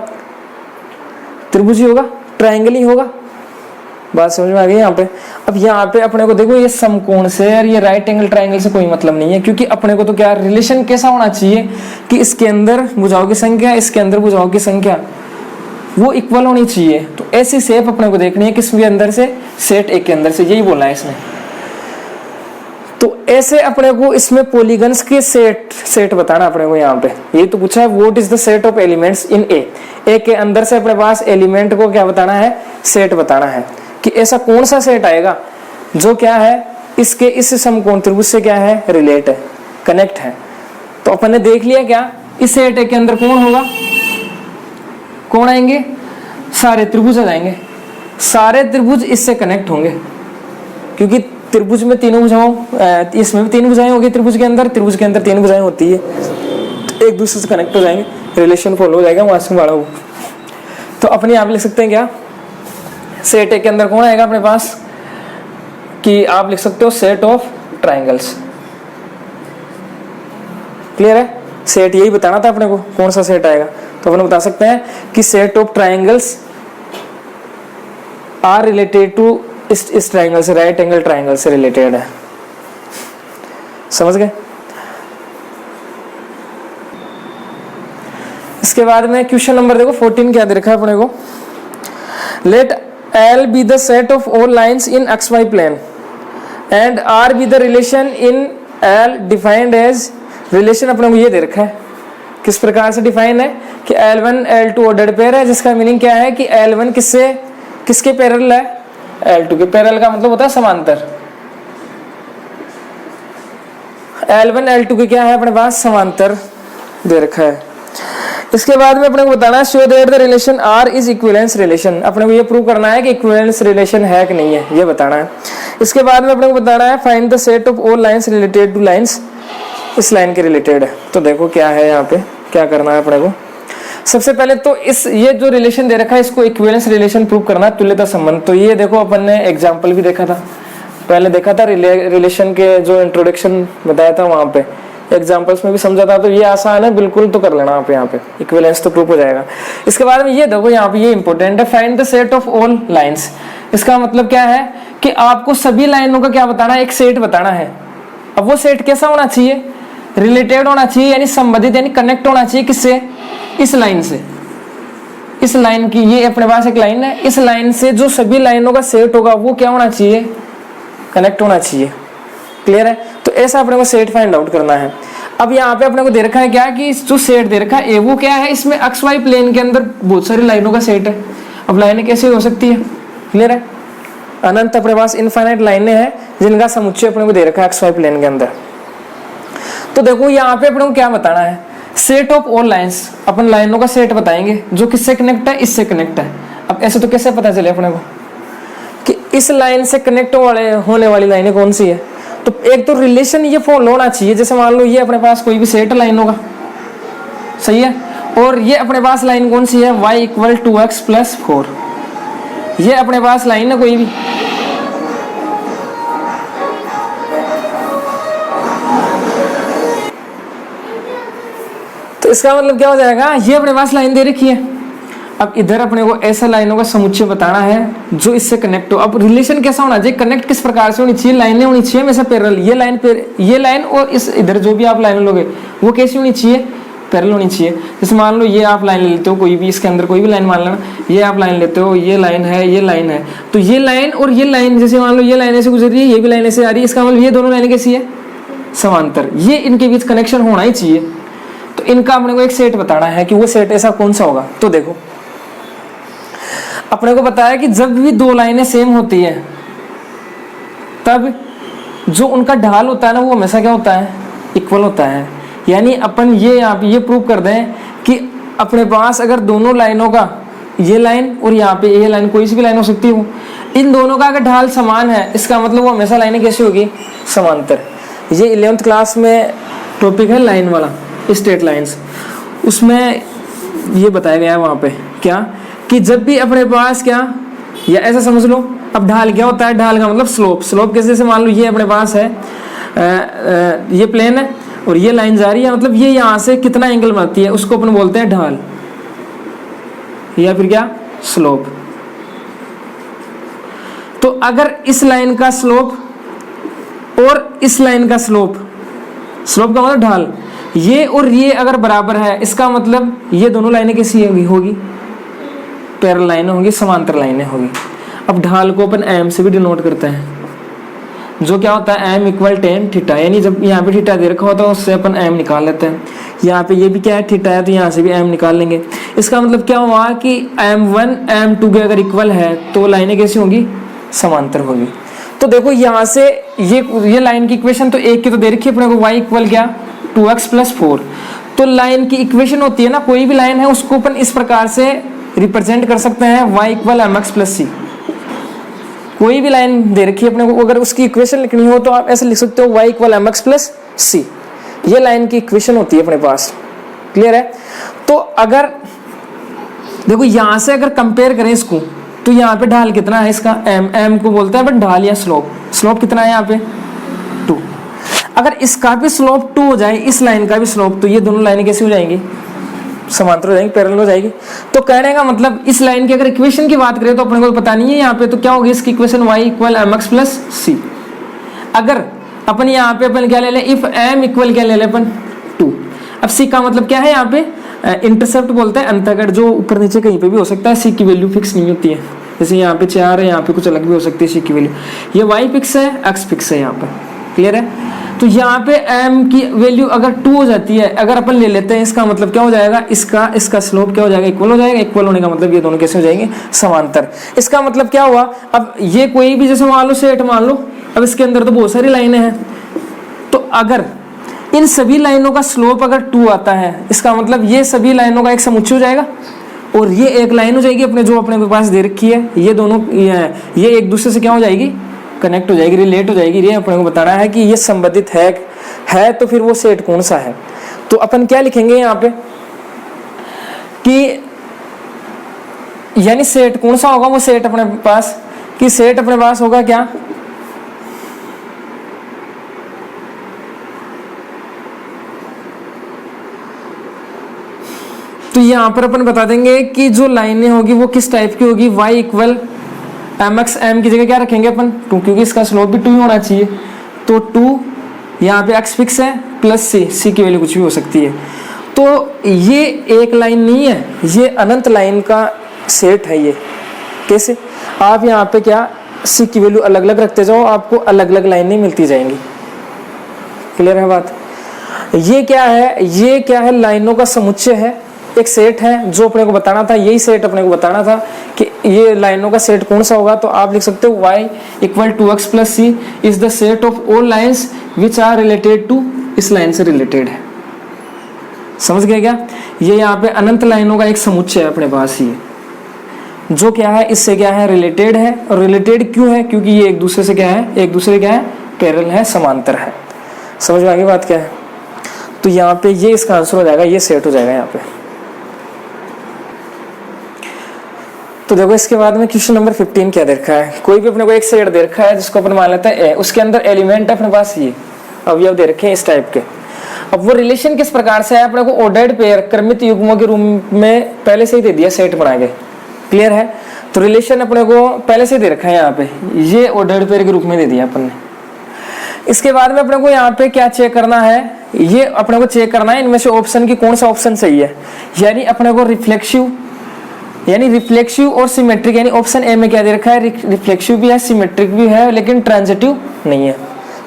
त्रिभुज ही होगा, ट्रायंगल ही होगा। बात समझ में आ गई यहाँ पे। अब यहाँ पे अपने को देखो ये समकोण से और ये राइट एंगल ट्रायंगल से कोई मतलब नहीं है, क्योंकि अपने को तो क्या रिलेशन कैसा होना चाहिए कि इसके अंदर भुजाओं की संख्या, इसके अंदर भुजाओं की संख्या वो इक्वल होनी चाहिए। तो ऐसी शेप अपने को देखनी है किसके अंदर से, सेट ए के अंदर से, यही बोलना है इसमें। तो ऐसे अपने को इसमें पॉलीगन्स के सेट बताना अपने को यहाँ पे। ये तो पूछा है what is the set of elements in A के अंदर से अपने पास एलिमेंट को क्या बताना है, सेट बताना है कि ऐसा कौन सा सेट आएगा जो क्या है इसके इस समकोण त्रिभुज से क्या है, रिलेट है, कनेक्ट है। तो अपन ने देख लिया क्या, इस सेट ए के अंदर कौन होगा, कौन आएंगे, सारे त्रिभुज आ जाएंगे, सारे त्रिभुज इससे कनेक्ट होंगे, क्योंकि त्रिभुज में तीनों भुजाओं, इसमें भी 3 भुजाएं होगी त्रिभुज के अंदर 3 भुजाएं होती है, तो एक दूसरे से कनेक्ट हो जाएंगे, रिलेशन फॉलो हो जाएगा वहां वाला वो। तो अपने आप लिख सकते हैं क्या, सेट ए के अंदर कौन आएगा अपने पास, कि आप लिख सकते हो सेट ऑफ ट्रायंगल्स। क्लियर है, सेट यही बताना था अपने को कौन सा सेट आएगा। तो अपन बता सकते हैं कि set of triangles are related to इस ट्रायंगल से, राइट एंगल ट्रायंगल से रिलेटेड है। समझ गए। इसके बाद में क्वेश्चन नंबर देखो 14 क्या दे रखा है अपने को, late L be the set of all lines in xy plane and R be the relation in L defined as, relation अपने को ये दे रखा है, किस प्रकार से डिफाइन है कि L1 L2 ऑर्डर्ड पेयर है, जिसका मीनिंग क्या है कि L1 किसके पैरेलल है, L2 के। पैरेलल का मतलब होता है समांतर। L1 L2 के क्या है अपने पास, समांतर दे रखा है। इसके बाद में अपने को बताना है show that the relation R is equivalence relation, अपने को ये प्रूव करना है कि इक्विवेलेंस रिलेशन है कि नहीं है, ये बताना है। इसके बाद में अपने को बताना है find the set of all lines related two lines, इस लाइन के रिलेटेड है। तो देखो क्या है यहाँ पे, क्या करना है अपने को। सबसे पहले तो ये जो रिलेशन दे रखा है इसको इक्विवेलेंस रिलेशन प्रूव करना है, तुल्यता संबंध। तो ये देखो अपन ने एग्जाम्पल भी देखा था, पहले देखा था रिलेशन के जो इंट्रोडक्शन बताया था वहां पे, एग्जाम्पल्स में भी समझा था। तो ये आसान है बिल्कुल, तो कर लेना आप यहाँ पे, इक्विवेलेंस तो प्रूफ हो जाएगा। इसके बाद में ये देखो यहाँ पे, ये इंपॉर्टेंट है, find the set of all lines. इसका मतलब क्या है कि आपको सभी लाइनों का क्या बताना है, एक सेट बताना है। अब वो सेट कैसा होना चाहिए, रिलेटेड होना चाहिए, यानी संबंधित, यानी कनेक्ट होना चाहिए किससे, इस लाइन से। इस लाइन की, ये अपने पास एक लाइन है, इस लाइन से जो सभी लाइनों का सेट होगा वो क्या होना चाहिए, कनेक्ट होना चाहिए। क्लियर है। तो ऐसा अपने को सेट फाइंड आउट करना है। अब यहाँ पे अपने को दे रखा है क्या कि जो सेट दे रखा है वो क्या है, इसमें एक्स वाई प्लेन के अंदर बहुत सारी लाइनों का सेट है। अब लाइनें कैसे हो सकती है, क्लियर है, अनंत अपने पास इनफाइनाइट लाइनें हैं जिनका समुच्चय अपने को दे रखा है एक्स वाई प्लेन के अंदर। तो देखो यहाँ पे अपने को क्या बताना है, सेट ऑफ ऑल लाइंस, अपन लाइनों का सेट बताएंगे जो किससे कनेक्ट है, इससे कनेक्ट है। अब ऐसे तो कैसे पता चले अपने को कि इस लाइन से कनेक्ट होने वाली लाइनें कौन सी है। तो एक तो रिलेशन ये फॉलो होना चाहिए, जैसे मान लो ये अपने पास कोई भी सेट लाइन होगा, सही है, और ये अपने पास लाइन कौन सी है, y = 2x + 4, ये अपने पास लाइन है कोई भी। तो इसका मतलब क्या हो जाएगा, ये अपने पास लाइन दे रखी है। अब इधर अपने को ऐसा लाइनों का समुच्चय बताना है जो इससे कनेक्ट हो। अब रिलेशन कैसा होना चाहिए, कनेक्ट किस प्रकार से होनी चाहिए, लाइनें होनी चाहिए हमेशा पैरेलल। ये लाइन और इस इधर जो भी आप लाइन लोगे वो कैसी होनी चाहिए, पैरेलल होनी चाहिए। जैसे मान लो ये आप लाइन लेते हो कोई भी, इसके अंदर कोई भी लाइन मान लेना, ये आप लाइन लेते हो, ये लाइन है, ये लाइन है, तो ये लाइन और ये लाइन, जैसे मान लो ये लाइन ऐसे गुजर रही है, ये भी लाइन ऐसे आ रही है, इसका मतलब ये दोनों लाइनें कैसी है, समांतर। ये इनके बीच कनेक्शन होना ही चाहिए। तो इनका अपने को एक सेट बताना है कि वो सेट ऐसा कौन सा होगा। तो देखो अपने को बताया कि जब भी दो लाइनें सेम होती है तब जो उनका ढाल होता है ना वो हमेशा क्या होता है, इक्वल होता है। यानी अपन ये यहाँ पे ये प्रूव कर दें कि अपने पास अगर दोनों लाइनों का, ये लाइन और यहाँ पे ये लाइन, कोई सी भी लाइन हो सकती है, इन दोनों का अगर ढाल समान है, इसका मतलब वो हमेशा लाइनें कैसी होगी, समांतर। ये 11th क्लास में टॉपिक है लाइन वाला, स्ट्रेट लाइंस, उसमें ये बताया गया है वहाँ पे क्या कि जब भी अपने पास क्या, या ऐसा समझ लो, अब ढाल क्या होता है, ढाल का मतलब स्लोप। स्लोप कैसे, जैसे मान लो ये अपने पास है, ये प्लेन है और ये लाइन जा रही है, मतलब ये यहाँ से कितना एंगल बनाती है उसको अपन बोलते हैं ढाल या फिर क्या, स्लोप। तो अगर इस लाइन का स्लोप और इस लाइन का स्लोप, स्लोप का मतलब ढाल, ये और ये अगर बराबर है, इसका मतलब ये दोनों लाइनें कैसी होगी, पैरेलल लाइनें होंगी, समांतर लाइनें होगी। अब ढाल को अपन एम से भी डिनोट करते हैं, जो क्या होता है एम इक्वल टेन थीटा, यानी जब यहाँ पे थीटा दे रखा होता है उससे अपन एम निकाल लेते हैं। यहाँ पे ये भी क्या है, थीटा है, तो यहाँ से भी एम निकाल लेंगे। इसका मतलब क्या हुआ कि m1 m2 के अगर इक्वल है तो लाइनें कैसी होंगी, समांतर होगी। तो देखो यहाँ से ये लाइन की इक्वेशन तो एक की तो दे रखी है अपने को, y इक्वल क्या 2x + 4। तो लाइन की इक्वेशन होती है ना, कोई भी लाइन है उसको अपन इस प्रकार से रिप्रेजेंट कर सकते हैं, y इक्वल mx + c। कोई भी लाइन दे रखी है अपने को, अगर उसकी इक्वेशन लिखनी हो तो आप ऐसे लिख सकते हो y इक्वल mx + c। ये लाइन की इक्वेशन होती है अपने पास, क्लियर है। तो अगर देखो यहाँ से अगर कंपेयर करें इसको, तो यहाँ पे ढाल कितना है इसका, m को बोलते हैं अपन ढाल या स्लोप। स्लोप कितना है यहाँ पे 2। अगर इसका भी स्लोप 2 हो जाए, इस लाइन का भी स्लोप, तो ये दोनों लाइनें कैसी हो जाएंगी, समांतर हो जाएंगी, पैरेलल हो जाएगी। तो कहने का मतलब इस लाइन की अगर इक्वेशन की बात करें तो अपने को पता नहीं है यहाँ पे, तो क्या होगी इसकी equation y equal mx + c। अगर अपन यहाँ पे अपन क्या ले लें, इफ m इक्वल क्या ले लें अपन 2। अब c का मतलब क्या है, यहाँ पे इंटरसेप्ट बोलते हैं, अंतर्गत, जो ऊपर नीचे कहीं पे भी हो सकता है, c की वैल्यू फिक्स नहीं होती है। जैसे यहाँ पे 4 है, यहाँ पे कुछ अलग भी हो सकती है c की वैल्यू। ये y फिक्स है, x फिक्स है यहाँ पे, क्लियर है। तो यहाँ पे m की वैल्यू अगर 2 हो जाती है, अगर अपन ले लेते हैं, इसका मतलब क्या हो जाएगा, इसका स्लोप क्या हो जाएगा, इक्वल हो जाएगा। इक्वल होने का मतलब ये दोनों कैसे हो जाएंगे, समांतर। इसका मतलब क्या हुआ, अब ये कोई भी जैसे मान लो सेट मान लो, अब इसके अंदर तो बहुत सारी लाइनें हैं, तो अगर इन सभी लाइनों का स्लोप अगर 2 आता है, इसका मतलब ये सभी लाइनों का एक समुच्चय हो जाएगा और ये एक लाइन हो जाएगी अपने जो अपने पास दे रखी है। ये दोनों ये एक दूसरे से क्या हो जाएगी, कनेक्ट हो जाएगी, रिलेट हो जाएगी। ये अपने को बताना है कि ये संबंधित है तो फिर वो सेट कौन सा है। तो अपन क्या लिखेंगे यहाँ पे कि यानी सेट कौन सा होगा, वो सेट अपने पास, कि सेट अपने पास होगा क्या, तो यहाँ पर अपन बता देंगे कि जो लाइनें होगी वो किस टाइप की होगी। y इक्वल mx, m की जगह क्या रखेंगे अपन 2, क्योंकि इसका स्लोप भी 2 ही होना चाहिए। तो 2 यहाँ पे x फिक्स है प्लस c की वैल्यू कुछ भी हो सकती है। तो ये एक लाइन नहीं है, ये अनंत लाइन का सेट है। ये कैसे, आप यहाँ पे क्या c की वैल्यू अलग अलग रखते जाओ, आपको अलग अलग लाइनें मिलती जाएंगी। क्लियर है बात। ये क्या है, लाइनों का समुच्चय है, एक सेट है जो अपने को बताना था। यही सेट अपने को बताना था कि ये लाइनों का सेट कौन सा होगा। तो आप लिख सकते हो y equal 2x + c is the set of all lines which are related to, इस लाइन से रिलेटेड है। समझ गए क्या, ये यहाँ पे अनंत लाइनों का एक समुच्चय है अपने पास, ये जो क्या है, इससे क्या है, रिलेटेड है। और रिलेटेड क्यों है, क्योंकि ये एक दूसरे से क्या है, एक दूसरे क्या है, पैरेलल है, समांतर है। समझ में आ गई बात क्या है। तो यहाँ पे ये इसका आंसर हो जाएगा, ये सेट हो जाएगा यहाँ पे। तो देखो इसके बाद में क्वेश्चन नंबर 15 क्या दे रखा है। कोई भी अपने को एक सेट दे रखा है जिसको अपन मान लेते हैं ए, उसके अंदर एलिमेंट अपने पास ये अवयव दे रखे हैं इस टाइप के। अब वो रिलेशन किस प्रकार से है, अपने को ऑर्डर्ड पेयर क्रमित युग्मों के रूप में पहले से ही दे दिया सेट बना के, क्लियर है। तो रिलेशन अपने को पहले से दे रखा है यहाँ पे, ये ऑर्डर्ड पेयर के रूप में दे दिया अपन ने। इसके बाद में अपने को यहाँ पे क्या चेक करना है, ये अपने को चेक करना है इनमें से ऑप्शन की कौन सा ऑप्शन सही है। यानी अपने को रिफ्लेक्सिव और सिमेट्रिक, यानी ऑप्शन ए में क्या दे रखा है, रिफ्लेक्सिव भी है, सिमेट्रिक भी है, लेकिन ट्रांजिटिव नहीं है,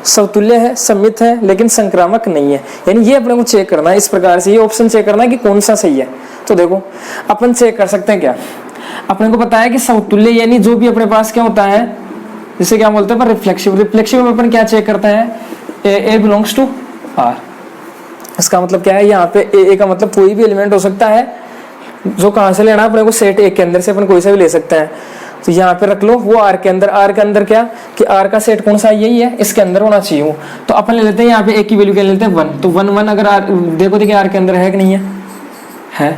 समतुल्य है, सममित है, लेकिन संक्रामक नहीं है। यानी ये अपने को चेक करना है इस प्रकार से, ये ऑप्शन चेक करना है कि कौन सा सही है। तो देखो अपन चेक कर सकते हैं क्या, अपने को पता है कि समतुल्य यानी जो भी अपने पास क्या होता है, जिसे क्या बोलते हैं पर रिफ्लेक्सिव में अपन क्या चेक करते हैं, ए बिलोंग्स टू आर। इसका मतलब क्या है, यहाँ पे ए का मतलब कोई भी एलिमेंट हो सकता है, जो कहाँ से लेना है अपने को, सेट ए के अंदर से अपन कोई सा भी ले सकते हैं। तो यहाँ पे रख लो वो आर के अंदर क्या कि आर का सेट कौन सा, यही है, इसके अंदर होना चाहिए वो। तो अपन ले लेते हैं यहाँ पे ए की वैल्यू क्या लेते हैं 1। तो 1 अगर आर देखो आर के अंदर है कि नहीं है।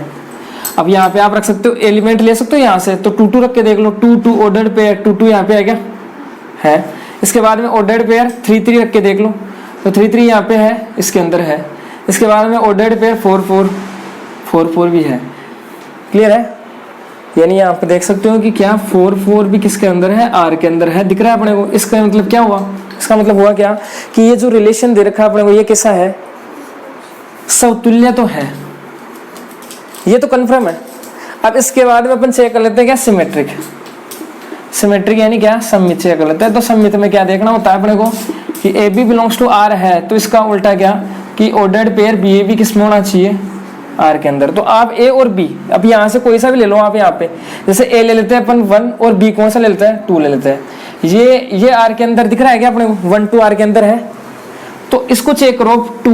अब यहाँ पे आप रख सकते हो एलिमेंट ले सकते हो यहाँ से, तो 2 रख के देख लो, 2 ऑर्डर्ड पेयर 2 यहाँ पे है क्या है। इसके बाद में ऑर्डर्ड पेयर 3 रख के देख लो, तो 3 3 यहाँ पे है, इसके अंदर है। इसके बाद में ऑर्डर्ड पेयर 4 4 4 4 भी है। क्लियर है? यानी यहाँ पे देख सकते हो कि क्या 4 4 भी किसके अंदर है, आर के अंदर है। दिख रहा है अपने को? इसका मतलब क्या हुआ? इसका मतलब हुआ क्या कि ये जो रिलेशन दे रखा है अपने को, ये कैसा है? समतुल्य तो है, ये तो कन्फर्म है। अब इसके बाद में अपन चेक कर लेते हैं क्या, सिमेट्रिक। सिमेट्रिक यानी क्या, सममित चेक कर लेते हैं। तो सममित में क्या देखना होता है अपने को कि A B belongs to R है, तो इसका उल्टा क्या कि ordered pair B A B किस में होना चाहिए, आर के अंदर। तो आप ए और बी, अब यहाँ से कोई सा भी ले लो आप, यहाँ पे जैसे ए ले लेते हैं अपन 1 और बी कौन सा ले लेते हैं, 2 ले लेते हैं। ये आर के अंदर दिख रहा है क्या अपने को, 1 2 आर के अंदर है। तो इसको चेक करो 2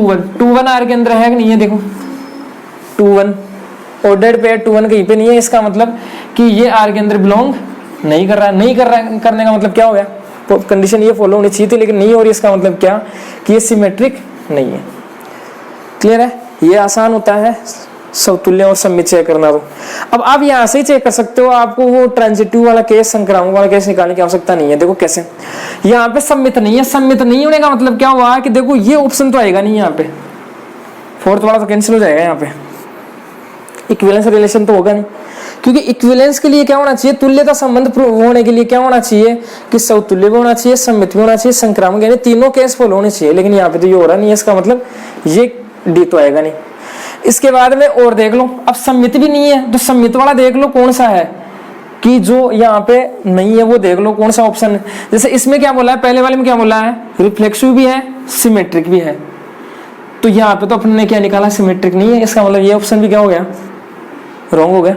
1 आर के अंदर है कि नहीं है, देखो 2 1 ऑर्डर्ड पेयर 2 1 कहीं पे नहीं है। इसका मतलब कि ये आर के अंदर बिलोंग नहीं कर रहा है। नहीं कर रहा है, करने का मतलब क्या हो गया, तो कंडीशन ये फॉलो होनी चाहिए थी लेकिन नहीं हो रही। इसका मतलब क्या कि ये सिमेट्रिक नहीं है। क्लियर है? ये आसान होता है समतुल्य और सममित चेक करना। तो अब आप यहाँ से ही चेक कर सकते हो, आपको वो ट्रांजिटिव वाला केस, संक्रामक वाला केस निकालने की आवश्यकता नहीं है। देखो कैसे, यहाँ पे सममित नहीं है। सममित नहीं होने का मतलब क्या हुआ कि देखो ये ऑप्शन तो आएगा नहीं, यहाँ पे फोर्थ वाला तो कैंसिल हो जाएगा। यहाँ पे इक्विवेलेंस रिलेशन तो होगा नहीं, क्योंकि इक्विवेलेंस के लिए क्या होना चाहिए, तुल्यता संबंध प्रूव होने के लिए क्या होना चाहिए कि समतुल्य भी होना चाहिए, सममित भी होना चाहिए, संक्रामक, यानी तीनों केस फॉलो होने चाहिए। लेकिन यहाँ पे तो ये हो रहा नहीं है, इसका मतलब ये डी तो आएगा नहीं। इसके बाद में और देख लो, अब सममित भी नहीं है तो सममित वाला देख लो कौन सा है कि जो यहाँ पे नहीं है, वो देख लो कौन सा ऑप्शन है। जैसे इसमें क्या बोला है, पहले वाले में क्या बोला है, रिफ्लेक्सिव भी है, सिमेट्रिक भी है। तो यहाँ पे तो अपने ने क्या निकाला, सिमेट्रिक नहीं है। इसका मतलब ये ऑप्शन भी क्या हो गया, रॉन्ग हो गया।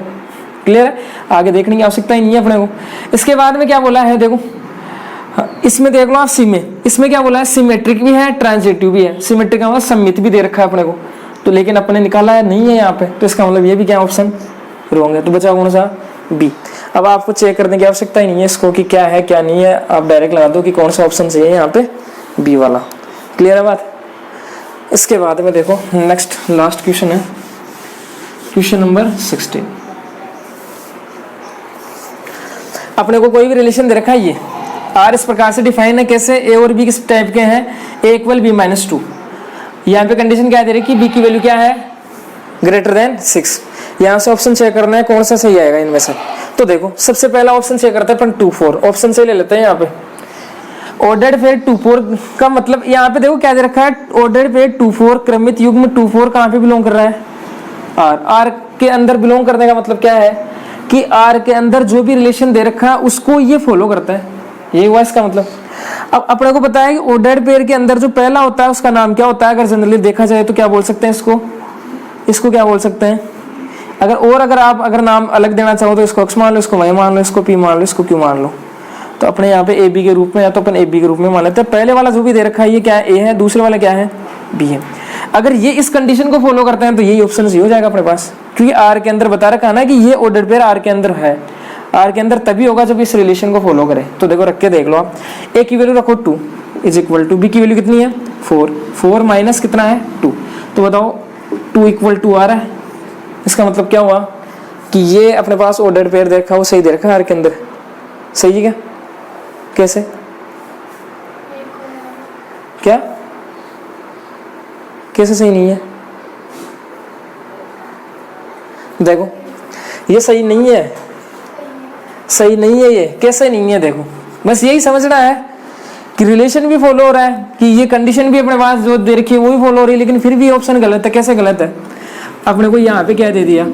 क्लियर है? आगे देखने की आवश्यकता ही नहीं है अपने को। इसके बाद में क्या बोला है, देखो इसमें देख लो आप, सी में इसमें क्या बोला है, सिमेट्रिक भी है, ट्रांजिटिव भी है। सिमेट्रिक का मतलब सममित भी दे रखा है अपने को, तो लेकिन अपने निकाला है नहीं है यहाँ पे, तो इसका मतलब ये भी क्या ऑप्शन रॉन्ग है। तो बचा कौन सा, बी। अब आपको चेक करने की आवश्यकता ही नहीं है इसको कि क्या है क्या नहीं है, आप डायरेक्ट लगा दो कि कौन सा ऑप्शन चाहिए यहाँ पे, बी वाला। क्लियर है बात? इसके बाद में देखो नेक्स्ट लास्ट क्वेश्चन है, क्वेश्चन नंबर 16। अपने को कोई भी रिलेशन दे रखा है, ये आर इस प्रकार से डिफाइन है, कैसे, ए और बी किस टाइप के हैं, ए इक्वल बी माइनस 2। यहाँ पे कंडीशन क्या दे रही है कि बी की वैल्यू क्या है, ग्रेटर देन 6। यहाँ से ऑप्शन चेक करना है कौन सा सही आएगा इनमें से। तो देखो सबसे पहला ऑप्शन चेक करते हैं अपन 2 4, ऑप्शन से ले लेते हैं। यहाँ पे ऑर्डर्ड पेयर 2 4 का मतलब यहाँ पे देखो क्या दे रखा है, ऑर्डर्ड पेयर 2 4 क्रमित युग्म 2 4 कहाँ पे बिलोंग कर रहा है, आर। आर के अंदर बिलोंग करने का मतलब क्या है कि आर के अंदर जो भी रिलेशन दे रखा है उसको ये फॉलो करता है, ये हुआ इसका मतलब। अब अपने को पता है कि ऑर्डर्ड पेयर के अंदर जो पहला होता है उसका नाम क्या होता है, अगर जनरली देखा जाए तो क्या बोल सकते हैं इसको क्या बोल सकते हैं। अगर आप नाम अलग देना चाहो तो इसको x मान लो, इसको y मान लो, इसको p मान लो, इसको q मान लो। तो अपने यहाँ पे ए बी के रूप में, या तो अपन ए बी के रूप में मान लेते हैं। पहले वाला जो भी दे रखा है ये क्या है, ए है, दूसरे वाला क्या है, बी है। अगर ये इस कंडीशन को फॉलो करते हैं तो यही ऑप्शन सही हो जाएगा अपने पास, क्योंकि आर के अंदर बता रखा है ना कि ये ऑर्डर्ड पेयर आर के अंदर है। आर के अंदर तभी होगा जब इस रिलेशन को फॉलो करे। तो देखो रख के देख लो आप, ए की वैल्यू रखो 2 इज इक्वल टू, बी की वैल्यू कितनी है 4, 4 माइनस कितना है 2, तो बताओ 2 इक्वल टू आ रहा है। इसका मतलब क्या हुआ कि ये अपने पास ऑर्डर्ड पेयर दे रखा, वो सही दे रखा है आर के अंदर। सही है क्या? कैसे, क्या कैसे सही नहीं है? देखो ये सही नहीं है, सही नहीं है। ये कैसे नहीं है, देखो बस यही समझना है कि रिलेशन भी फॉलो हो रहा है, कि ये कंडीशन भी अपने पास जो दे रखी है वो भी फॉलो हो रही है, लेकिन फिर भी ऑप्शन गलत है। कैसे गलत है? अपने को यहाँ पे क्या दे दिया,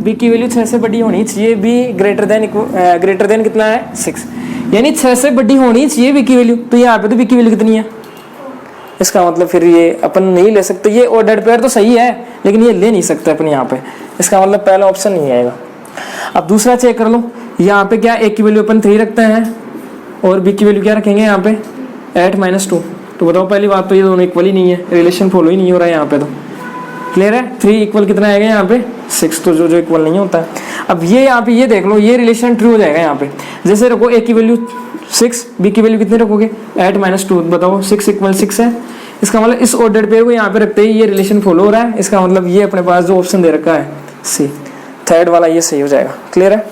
बी की वैल्यू 6 से बड़ी होनी चाहिए, बी ग्रेटर देन कितना है 6, यानी 6 से बड़ी होनी चाहिए बी की वैल्यू। तो यहाँ पे तो बी की वैल्यू कितनी है, इसका मतलब फिर ये अपन नहीं ले सकते। ये ऑर्डर्ड पेयर तो सही है लेकिन ये ले नहीं सकते अपन यहाँ पे, इसका मतलब पहला ऑप्शन नहीं आएगा। अब दूसरा चेक कर लो, यहाँ पे क्या, ए की वैल्यू अपन 3 रखते हैं और बी की वैल्यू क्या रखेंगे यहाँ पे 8 माइनस 2। तो बताओ पहली बात तो ये दोनों इक्वल ही नहीं है, रिलेशन फॉलो ही नहीं हो रहा है यहाँ पे। तो क्लियर है, 3 इक्वल कितना आएगा यहाँ पे 6, तो जो इक्वल नहीं होता है। अब ये यहाँ पे ये देख लो, ये रिलेशन ट्रू हो जाएगा यहाँ पे। जैसे रखो ए की वैल्यू 6, बी की वैल्यू कितनी रखोगे 8 माइनस 2, बताओ 6 इक्वल 6 है। इसका मतलब इस ऑर्डर्ड पेयर को यहाँ पे रखते ही ये रिलेशन फॉलो हो रहा है। इसका मतलब ये अपने पास जो ऑप्शन दे रखा है सी, थर्ड वाला, ये सही हो जाएगा। क्लियर है?